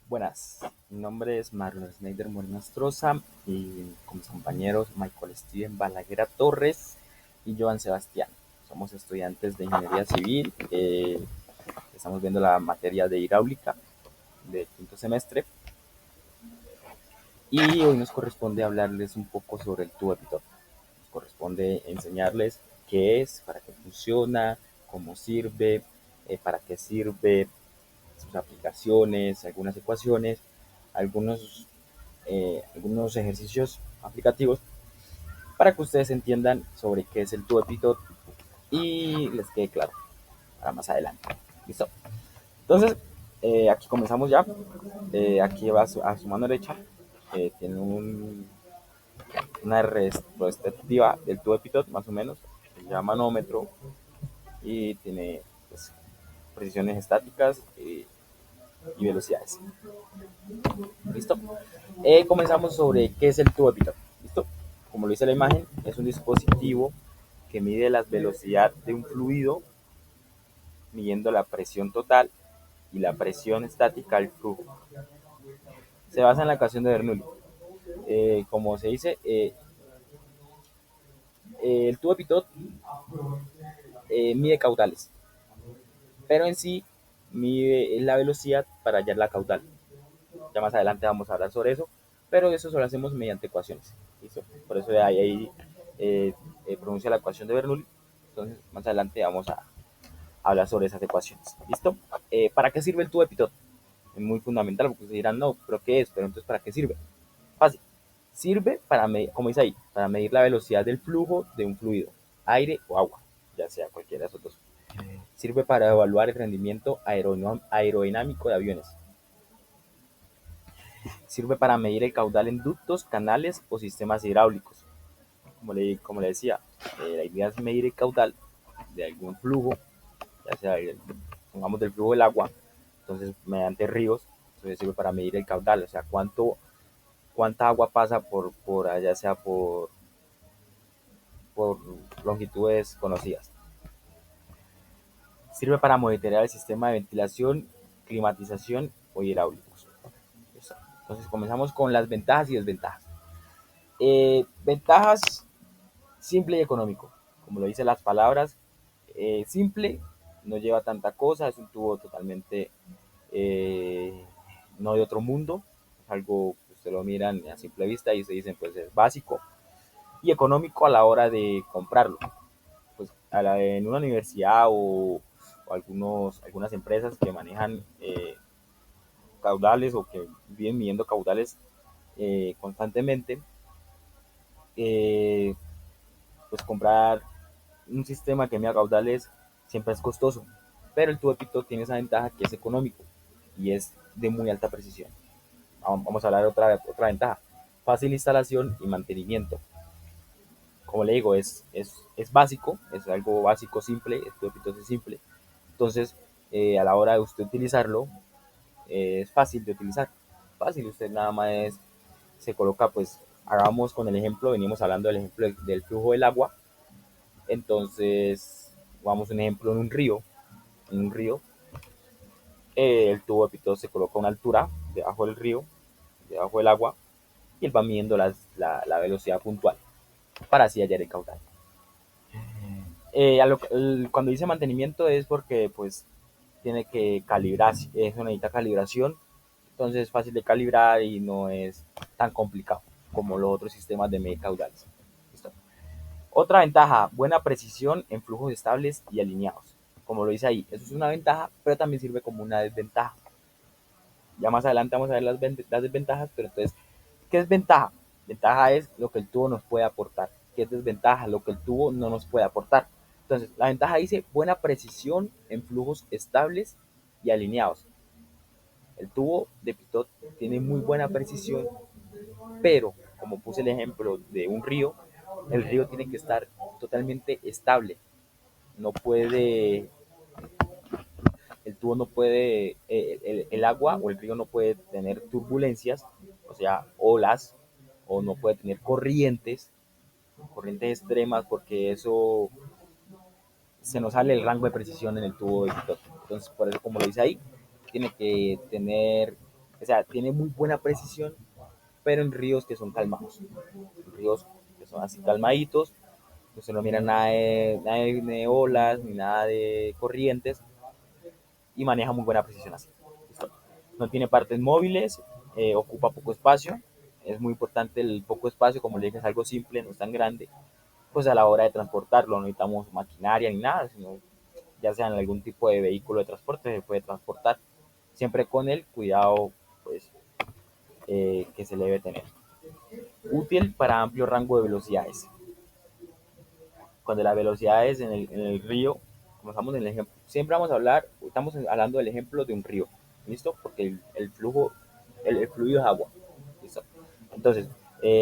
Buenas, mi nombre es Marlon Schneider Moreno y con mis compañeros Michael Steven Balaguer Torres y Joan Sebastián. Somos estudiantes de Ingeniería Civil, estamos viendo la materia de hidráulica del quinto semestre y hoy nos corresponde hablarles un poco sobre el tubo epitop. Nos corresponde enseñarles qué es, para qué funciona, cómo sirve, para qué sirve, sus aplicaciones, algunas ecuaciones, algunos ejercicios aplicativos para que ustedes entiendan sobre qué es el tubo epitop y les quede claro para más adelante. ¿Listo? Entonces, aquí comenzamos ya. Aquí va a su mano derecha. Tiene una retrospectiva del tubo epitop, más o menos. Se llama manómetro y tiene pues, precisiones estáticas y velocidades. ¿Listo? Comenzamos sobre qué es el tubo epitop. ¿Listo? Como lo dice la imagen, es un dispositivo que mide la velocidad de un fluido midiendo la presión total y la presión estática del flujo. Se basa en la ecuación de Bernoulli. Como se dice, el tubo epitop mide caudales, pero en sí mide la velocidad para hallar la caudal. Ya más adelante vamos a hablar sobre eso, pero eso solo hacemos mediante ecuaciones. ¿Listo? Por eso ahí pronuncia la ecuación de Bernoulli. Entonces, más adelante vamos a hablar sobre esas ecuaciones. ¿Listo? ¿Para qué sirve el tubo epitop? Es muy fundamental porque se dirán, no, pero ¿qué es? Pero entonces, ¿para qué sirve? Fácil. Sirve para medir, como dice ahí, para medir la velocidad del flujo de un fluido, aire o agua, ya sea cualquiera de esos dos. Sirve para evaluar el rendimiento aerodinámico de aviones. Sirve para medir el caudal en ductos, canales o sistemas hidráulicos. Como le decía, la idea es medir el caudal de algún flujo, ya sea, pongamos del flujo del agua, entonces mediante ríos, entonces sirve para medir el caudal, o sea, cuánta agua pasa por allá sea por longitudes conocidas. Sirve para monitorear el sistema de ventilación, climatización o hidráulicos. Entonces comenzamos con las ventajas y desventajas. Ventajas: simple y económico. Como lo dicen las palabras, simple, no lleva tanta cosa, es un tubo totalmente eh, no de otro mundo, es algo que usted lo miran a simple vista y se dicen pues es básico y económico a la hora de comprarlo. Pues en una universidad o algunas empresas que manejan caudales o que vienen midiendo caudales constantemente, eh, pues comprar un sistema que mida caudales siempre es costoso, pero el tubo epitop tiene esa ventaja que es económico y es de muy alta precisión. Vamos a hablar de otra ventaja: fácil instalación y mantenimiento. Como le digo, es básico, es algo básico, simple, el tubo epitop es simple, entonces a la hora de usted utilizarlo es fácil de utilizar, fácil, usted nada más se coloca, pues hagamos con el ejemplo, venimos hablando del ejemplo del flujo del agua. Entonces, vamos a un ejemplo en un río, el tubo de pito se coloca a una altura debajo del río, debajo del agua, y él va midiendo la velocidad puntual para así hallar el caudal. Cuando dice mantenimiento es porque pues tiene que calibrar, eso necesita calibración, entonces es fácil de calibrar y no es tan complicado como los otros sistemas de medir caudales. ¿Listo? Otra ventaja: buena precisión en flujos estables y alineados. Como lo dice ahí, eso es una ventaja, pero también sirve como una desventaja. Ya más adelante vamos a ver las desventajas, pero entonces, ¿qué es ventaja? Ventaja es lo que el tubo nos puede aportar. ¿Qué es desventaja? Lo que el tubo no nos puede aportar. Entonces, la ventaja dice buena precisión en flujos estables y alineados. El tubo de pitot tiene muy buena precisión, pero como puse el ejemplo de un río, el río tiene que estar totalmente estable. No puede, el tubo no puede, el agua o el río no puede tener turbulencias, o sea, olas, o no puede tener corrientes extremas, porque eso se nos sale el rango de precisión en el tubo de pitot. Entonces, por eso, como lo dice ahí, tiene que tener O sea, tiene muy buena precisión, pero en ríos que son calmados. En ríos que son así calmaditos, usted no mira nada de olas ni nada de corrientes y maneja muy buena precisión así. ¿Listo? No tiene partes móviles, ocupa poco espacio. Es muy importante el poco espacio, como le dije, es algo simple, no es tan grande. Pues a la hora de transportarlo no necesitamos maquinaria ni nada, sino ya sea en algún tipo de vehículo de transporte se puede transportar. Siempre con el cuidado pues, que se le debe tener. Útil para amplio rango de velocidades. Cuando las velocidades en el río, como estamos en el ejemplo, siempre vamos a hablar, estamos hablando del ejemplo de un río, ¿listo? Porque el flujo, el fluido es agua, ¿listo? Entonces,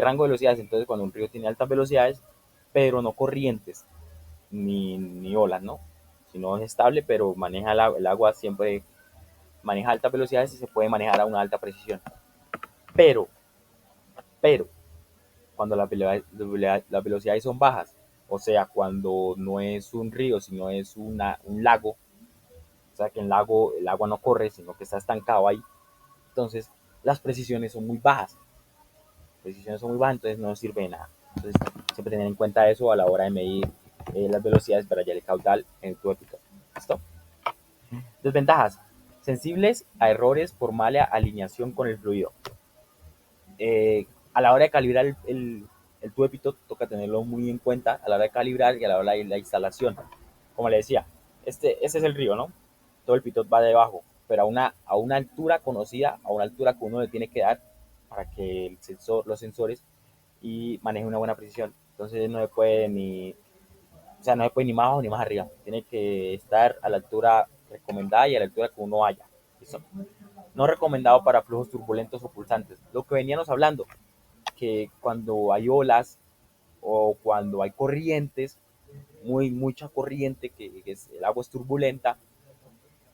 rango de velocidades, entonces cuando un río tiene altas velocidades, pero no corrientes, ni olas, ¿no? Sino es estable, pero maneja el agua siempre, maneja altas velocidades y se puede manejar a una alta precisión. Pero, pero, cuando las velocidades son bajas, o sea, cuando no es un río, sino es un lago, o sea, que el agua no corre, sino que está estancado ahí, entonces las precisiones son muy bajas. Precisiones son muy bajas, entonces no sirve de nada. Entonces, siempre tener en cuenta eso a la hora de medir las velocidades para hallar el caudal en tu épica. ¿Listo? Desventajas. Sensibles a errores por mala alineación con el fluido. A la hora de calibrar el tubo epitop toca tenerlo muy en cuenta a la hora de calibrar y a la hora de la instalación. Como le decía, este es el río, ¿no? Todo el pitot va debajo, pero a una altura conocida, a una altura que uno le tiene que dar para que los sensores y maneje una buena precisión. Entonces no se puede no se puede ni más abajo ni más arriba. Tiene que estar a la altura recomendada y a la altura que uno haya. ¿Listo? No recomendado para flujos turbulentos o pulsantes. Lo que veníamos hablando, que cuando hay olas o cuando hay corrientes, mucha corriente, el agua es turbulenta,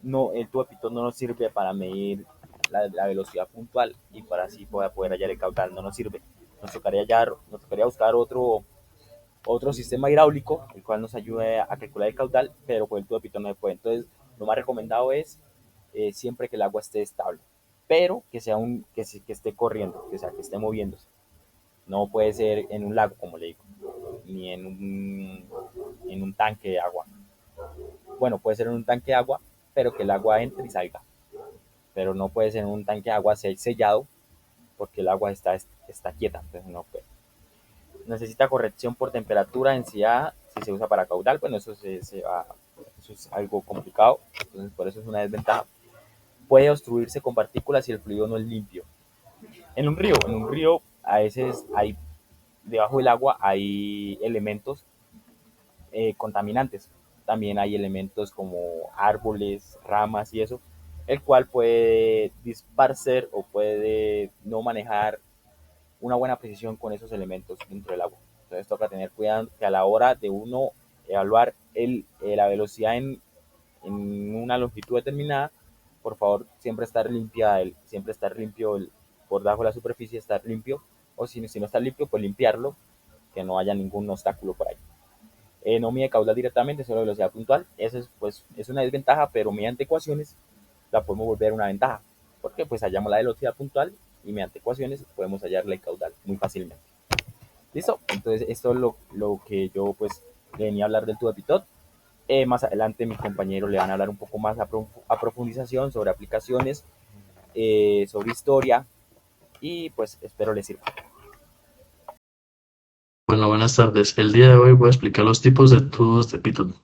no, el tubo pitot no nos sirve para medir la velocidad puntual y para así poder hallar el caudal, no nos sirve. Nos tocaría buscar otro sistema hidráulico, el cual nos ayude a calcular el caudal, pero con el tubo pitot no se puede. Entonces, lo más recomendado es siempre que el agua esté estable, pero que esté corriendo, que esté moviéndose. No puede ser en un lago, como le digo, ni en un tanque de agua. Bueno, puede ser en un tanque de agua, pero que el agua entre y salga. Pero no puede ser en un tanque de agua sellado, porque el agua está quieta, entonces no puede. Necesita corrección por temperatura, densidad, si se usa para caudal, bueno, eso es algo complicado, entonces por eso es una desventaja. Puede obstruirse con partículas si el fluido no es limpio. En un río a veces debajo del agua hay elementos contaminantes. También hay elementos como árboles, ramas y eso, el cual puede disparsar o puede no manejar una buena precisión con esos elementos dentro del agua. Entonces toca tener cuidado que a la hora de uno evaluar la velocidad en una longitud determinada, por favor siempre estar siempre estar limpio por debajo de la superficie, estar limpio, o si no está limpio, pues limpiarlo, que no haya ningún obstáculo por ahí. No mide caudal directamente, solo velocidad puntual. Eso es una desventaja, pero mediante ecuaciones la podemos volver una ventaja, porque pues hallamos la velocidad puntual y mediante ecuaciones podemos hallarle el caudal muy fácilmente. ¿Listo? Entonces esto es lo que yo pues venía a hablar del tubo de Pitot. Más adelante mis compañeros le van a hablar un poco más a profundización sobre aplicaciones, sobre historia y pues espero les sirva. Bueno, buenas tardes. El día de hoy voy a explicar los tipos de tubos de Python.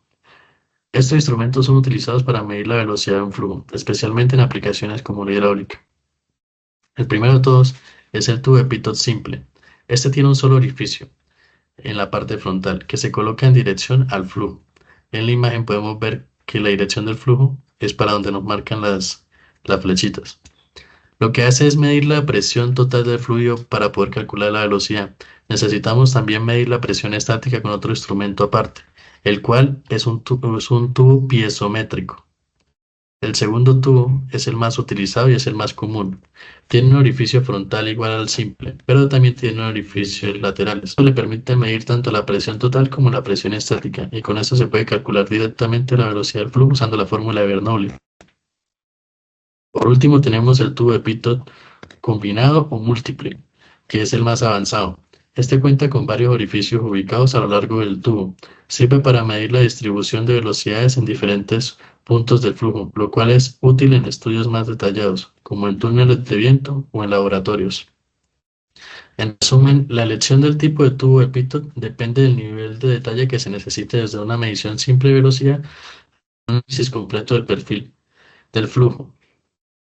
Estos instrumentos son utilizados para medir la velocidad de un flujo, especialmente en aplicaciones como la hidráulica. El primero de todos es el tubo de Python simple. Este tiene un solo orificio en la parte frontal que se coloca en dirección al flujo. En la imagen podemos ver que la dirección del flujo es para donde nos marcan las flechitas. Lo que hace es medir la presión total del fluido para poder calcular la velocidad. Necesitamos también medir la presión estática con otro instrumento aparte, el cual es un tubo piezométrico. El segundo tubo es el más utilizado y es el más común. Tiene un orificio frontal igual al simple, pero también tiene orificios laterales. Esto le permite medir tanto la presión total como la presión estática, y con eso se puede calcular directamente la velocidad del flujo usando la fórmula de Bernoulli. Por último tenemos el tubo de Pitot combinado o múltiple, que es el más avanzado. Este cuenta con varios orificios ubicados a lo largo del tubo. Sirve para medir la distribución de velocidades en diferentes puntos del flujo, lo cual es útil en estudios más detallados, como en túneles de viento o en laboratorios. En resumen, la elección del tipo de tubo de Pitot depende del nivel de detalle que se necesite, desde una medición simple de velocidad a un análisis completo del perfil del flujo.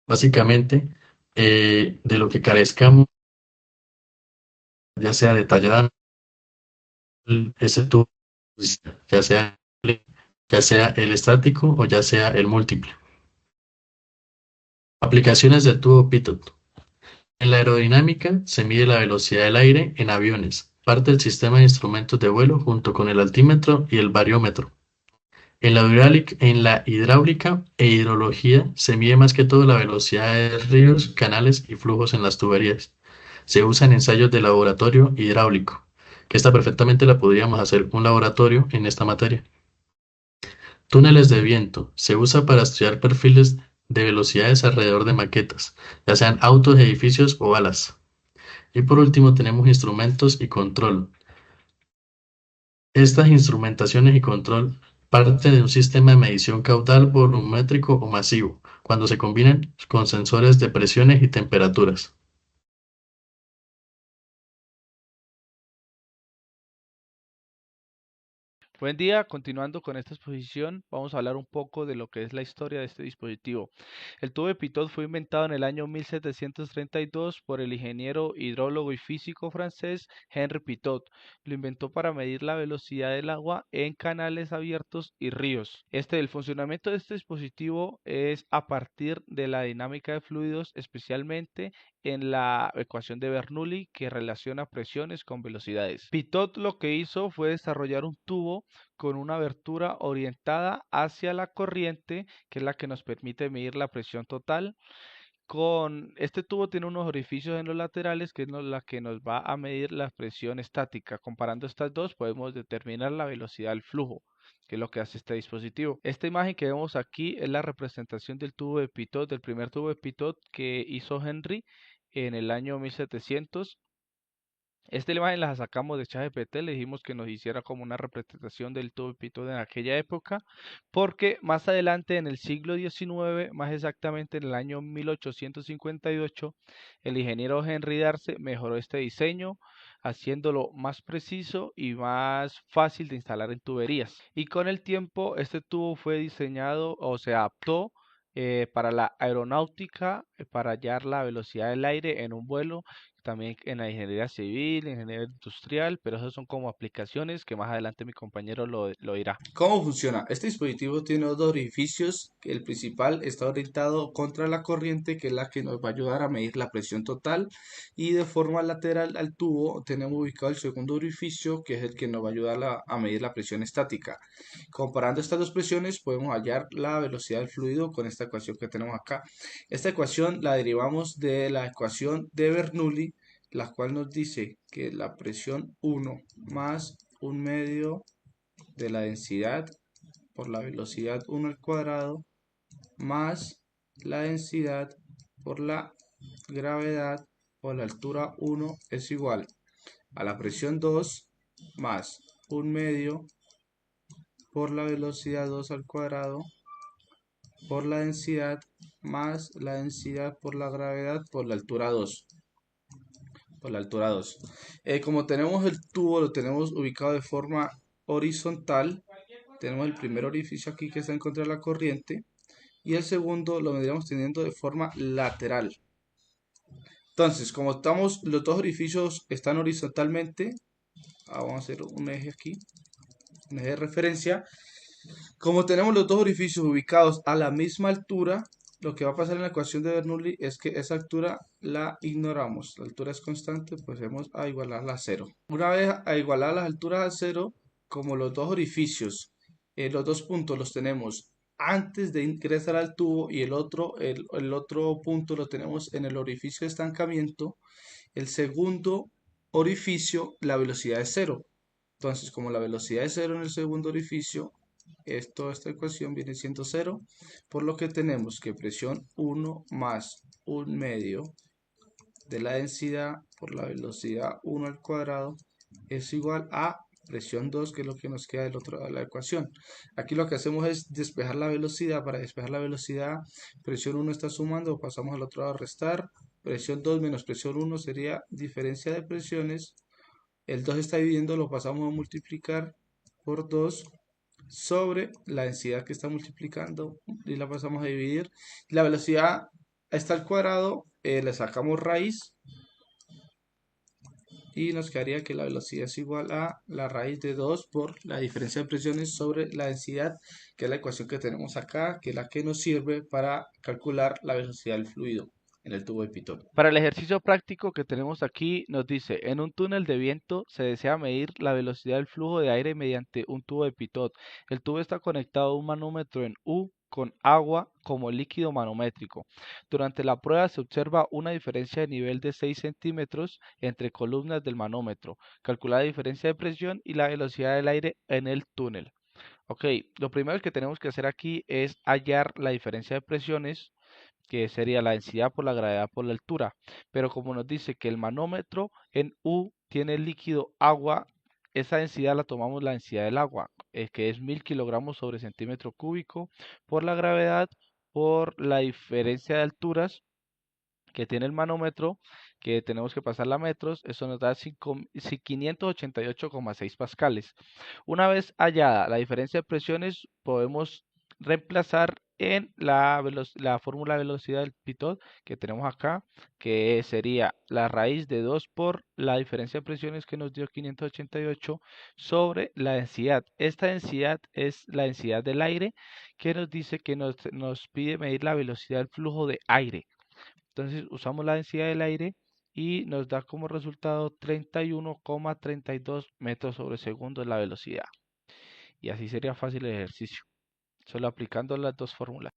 Básicamente, de lo que carezcamos, ya sea detallada ese tubo, ya sea, ya sea el estático o ya sea el múltiple. Aplicaciones del tubo Pitot. En la aerodinámica se mide la velocidad del aire en aviones, parte del sistema de instrumentos de vuelo junto con el altímetro y el bariómetro. En la hidráulica e hidrología se mide más que todo la velocidad de ríos, canales y flujos en las tuberías. Se usa en ensayos de laboratorio hidráulico, que esta perfectamente la podríamos hacer un laboratorio en esta materia. Túneles de viento. Se usa para estudiar perfiles de velocidades alrededor de maquetas, ya sean autos, edificios o alas. Y por último tenemos instrumentos y control. Estas instrumentaciones y control parte de un sistema de medición caudal volumétrico o masivo, cuando se combinan con sensores de presiones y temperaturas. Buen día, continuando con esta exposición, vamos a hablar un poco de lo que es la historia de este dispositivo. El tubo de Pitot fue inventado en el año 1732 por el ingeniero, hidrólogo y físico francés Henri Pitot. Lo inventó para medir la velocidad del agua en canales abiertos y ríos. El funcionamiento de este dispositivo es a partir de la dinámica de fluidos, especialmente en la ecuación de Bernoulli que relaciona presiones con velocidades. Pitot lo que hizo fue desarrollar un tubo con una abertura orientada hacia la corriente, que es la que nos permite medir la presión total. Con este tubo tiene unos orificios en los laterales, que es la que nos va a medir la presión estática. Comparando estas dos, podemos determinar la velocidad del flujo, que es lo que hace este dispositivo. Esta imagen que vemos aquí es la representación del tubo de Pitot, del primer tubo de Pitot que hizo Henry en el año 1700. Esta imagen la sacamos de ChatGPT, le dijimos que nos hiciera como una representación del tubo Pitot en aquella época, porque más adelante en el siglo XIX, más exactamente en el año 1858, el ingeniero Henry Darce mejoró este diseño, haciéndolo más preciso y más fácil de instalar en tuberías. Y con el tiempo, este tubo fue diseñado o se adaptó para la aeronáutica, para hallar la velocidad del aire en un vuelo, también en la ingeniería civil, ingeniería industrial, pero esas son como aplicaciones que más adelante mi compañero lo dirá. ¿Cómo funciona? Este dispositivo tiene dos orificios. El principal está orientado contra la corriente, que es la que nos va a ayudar a medir la presión total. Y de forma lateral al tubo tenemos ubicado el segundo orificio, que es el que nos va a ayudar a medir la presión estática. Comparando estas dos presiones, podemos hallar la velocidad del fluido con esta ecuación que tenemos acá. Esta ecuación la derivamos de la ecuación de Bernoulli, la cual nos dice que la presión 1 más un medio de la densidad por la velocidad 1 al cuadrado más la densidad por la gravedad por la altura 1 es igual a la presión 2 más un medio por la velocidad 2 al cuadrado por la densidad más la densidad por la gravedad por la altura 2. Por la altura 2. Como tenemos el tubo, lo tenemos ubicado de forma horizontal. Tenemos el primer orificio aquí que está en contra de la corriente y el segundo lo vendríamos teniendo de forma lateral. Entonces, como estamos, los dos orificios están horizontalmente, vamos a hacer un eje aquí, un eje de referencia. Como tenemos los dos orificios ubicados a la misma altura, lo que va a pasar en la ecuación de Bernoulli es que esa altura la ignoramos. La altura es constante, pues vamos a igualarla a cero. Una vez a igualar las alturas a cero, como los dos orificios, los dos puntos los tenemos antes de ingresar al tubo y el otro punto lo tenemos en el orificio de estancamiento, el segundo orificio, la velocidad es cero. Entonces, como la velocidad es cero en el segundo orificio, esta ecuación viene siendo 0, por lo que tenemos que presión 1 más 1/2 de la densidad por la velocidad 1 al cuadrado es igual a presión 2, que es lo que nos queda del otro lado de la ecuación. Aquí lo que hacemos es despejar la velocidad. Para despejar la velocidad, presión 1 está sumando, pasamos al otro lado a restar. Presión 2 menos presión 1 sería diferencia de presiones. El 2 está dividiendo, lo pasamos a multiplicar por 2 sobre la densidad que está multiplicando y la pasamos a dividir. La velocidad está al cuadrado, le sacamos raíz y nos quedaría que la velocidad es igual a la raíz de 2 por la diferencia de presiones sobre la densidad, que es la ecuación que tenemos acá, que es la que nos sirve para calcular la velocidad del fluido en el tubo de Pitón. Para el ejercicio práctico que tenemos aquí, nos dice, en un túnel de viento se desea medir la velocidad del flujo de aire mediante un tubo de pitot. El tubo está conectado a un manómetro en U con agua como líquido manométrico. Durante la prueba se observa una diferencia de nivel de 6 centímetros entre columnas del manómetro. Calcula la diferencia de presión y la velocidad del aire en el túnel. Ok, lo primero que tenemos que hacer aquí es hallar la diferencia de presiones, que sería la densidad por la gravedad por la altura. Pero como nos dice que el manómetro en U tiene líquido agua, esa densidad la tomamos la densidad del agua, que es 1000 kilogramos sobre centímetro cúbico, por la gravedad, por la diferencia de alturas que tiene el manómetro, que tenemos que pasarla a metros, eso nos da 588,6 pascales. Una vez hallada la diferencia de presiones, podemos reemplazar en la fórmula de velocidad del pitot que tenemos acá, que sería la raíz de 2 por la diferencia de presiones que nos dio 588 sobre la densidad. Esta densidad es la densidad del aire, que nos dice que nos pide medir la velocidad del flujo de aire. Entonces usamos la densidad del aire y nos da como resultado 31,32 metros sobre segundo la velocidad. Y así sería fácil el ejercicio, solo aplicando las dos fórmulas.